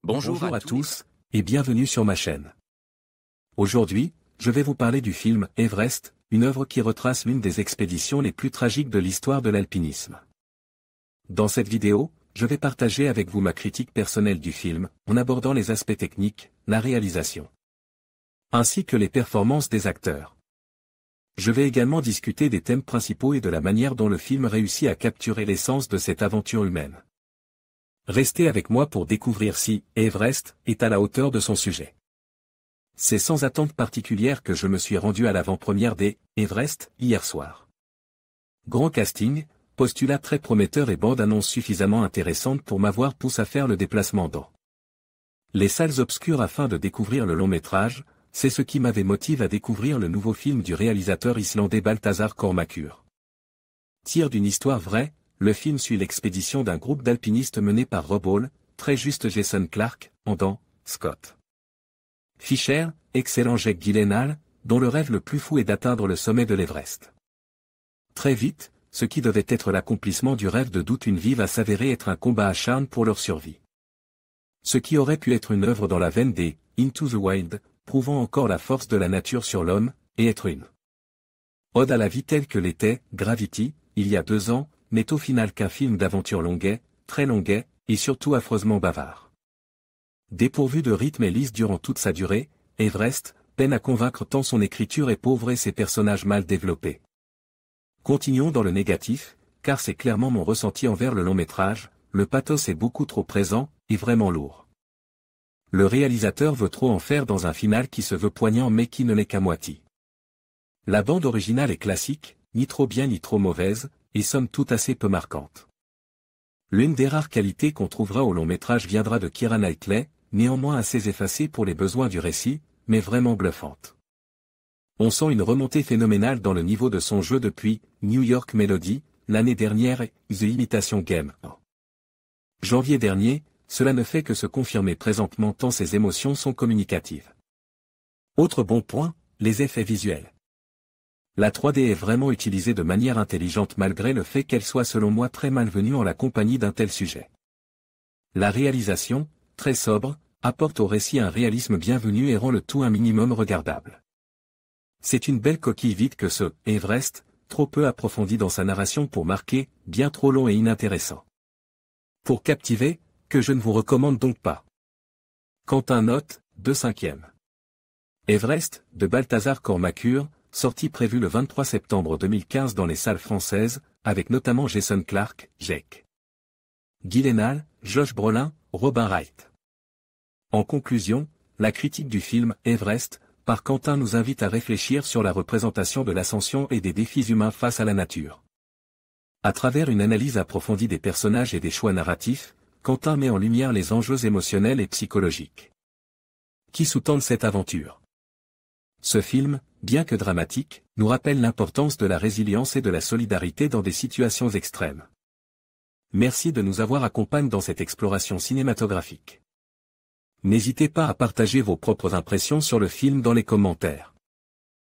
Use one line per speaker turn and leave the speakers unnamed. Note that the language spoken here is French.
Bonjour à tous, et bienvenue sur ma chaîne. Aujourd'hui, je vais vous parler du film Everest, une œuvre qui retrace l'une des expéditions les plus tragiques de l'histoire de l'alpinisme. Dans cette vidéo, je vais partager avec vous ma critique personnelle du film, en abordant les aspects techniques, la réalisation, ainsi que les performances des acteurs. Je vais également discuter des thèmes principaux et de la manière dont le film réussit à capturer l'essence de cette aventure humaine. Restez avec moi pour découvrir si Everest est à la hauteur de son sujet. C'est sans attente particulière que je me suis rendu à l'avant-première des Everest hier soir. Grand casting, postulat très prometteur et bande-annonce suffisamment intéressante pour m'avoir poussé à faire le déplacement dans les salles obscures afin de découvrir le long-métrage. C'est ce qui m'avait motivé à découvrir le nouveau film du réalisateur islandais Baltasar Kormákur. Tiré d'une histoire vraie, le film suit l'expédition d'un groupe d'alpinistes mené par Rob Hall, très juste Jason Clarke, Andan, Scott Fischer, excellent Jake Gyllenhaal, dont le rêve le plus fou est d'atteindre le sommet de l'Everest. Très vite, ce qui devait être l'accomplissement du rêve de toute une vie va s'avérer être un combat acharné pour leur survie. Ce qui aurait pu être une œuvre dans la veine des Into the Wild, prouvant encore la force de la nature sur l'homme, et être une ode à la vie telle que l'était Gravity, il y a 2 ans, n'est au final qu'un film d'aventure longuet, très longuet, et surtout affreusement bavard. Dépourvu de rythme et lisse durant toute sa durée, Everest peine à convaincre tant son écriture est pauvre et ses personnages mal développés. Continuons dans le négatif, car c'est clairement mon ressenti envers le long-métrage, le pathos est beaucoup trop présent, et vraiment lourd. Le réalisateur veut trop en faire dans un final qui se veut poignant mais qui ne l'est qu'à moitié. La bande originale est classique, ni trop bien ni trop mauvaise, et somme toute assez peu marquante. L'une des rares qualités qu'on trouvera au long-métrage viendra de Keira Knightley, néanmoins assez effacée pour les besoins du récit, mais vraiment bluffante. On sent une remontée phénoménale dans le niveau de son jeu depuis New York Melody, l'année dernière et The Imitation Game. Janvier dernier, cela ne fait que se confirmer présentement tant ses émotions sont communicatives. Autre bon point, les effets visuels. La 3D est vraiment utilisée de manière intelligente malgré le fait qu'elle soit selon moi très malvenue en la compagnie d'un tel sujet. La réalisation, très sobre, apporte au récit un réalisme bienvenu et rend le tout un minimum regardable. C'est une belle coquille vide que ce Everest, trop peu approfondi dans sa narration pour marquer, bien trop long et inintéressant. Pour captiver, que je ne vous recommande donc pas. Quentin note, 2/5. Everest, de Baltasar Kormákur, sortie prévue le 23 septembre 2015 dans les salles françaises, avec notamment Jason Clarke, Jake Gyllenhaal, Josh Brolin, Robin Wright. En conclusion, la critique du film Everest, par Quentin nous invite à réfléchir sur la représentation de l'ascension et des défis humains face à la nature. À travers une analyse approfondie des personnages et des choix narratifs, Quentin met en lumière les enjeux émotionnels et psychologiques qui sous-tendent cette aventure. Ce film, bien que dramatique, nous rappelle l'importance de la résilience et de la solidarité dans des situations extrêmes. Merci de nous avoir accompagnés dans cette exploration cinématographique. N'hésitez pas à partager vos propres impressions sur le film dans les commentaires.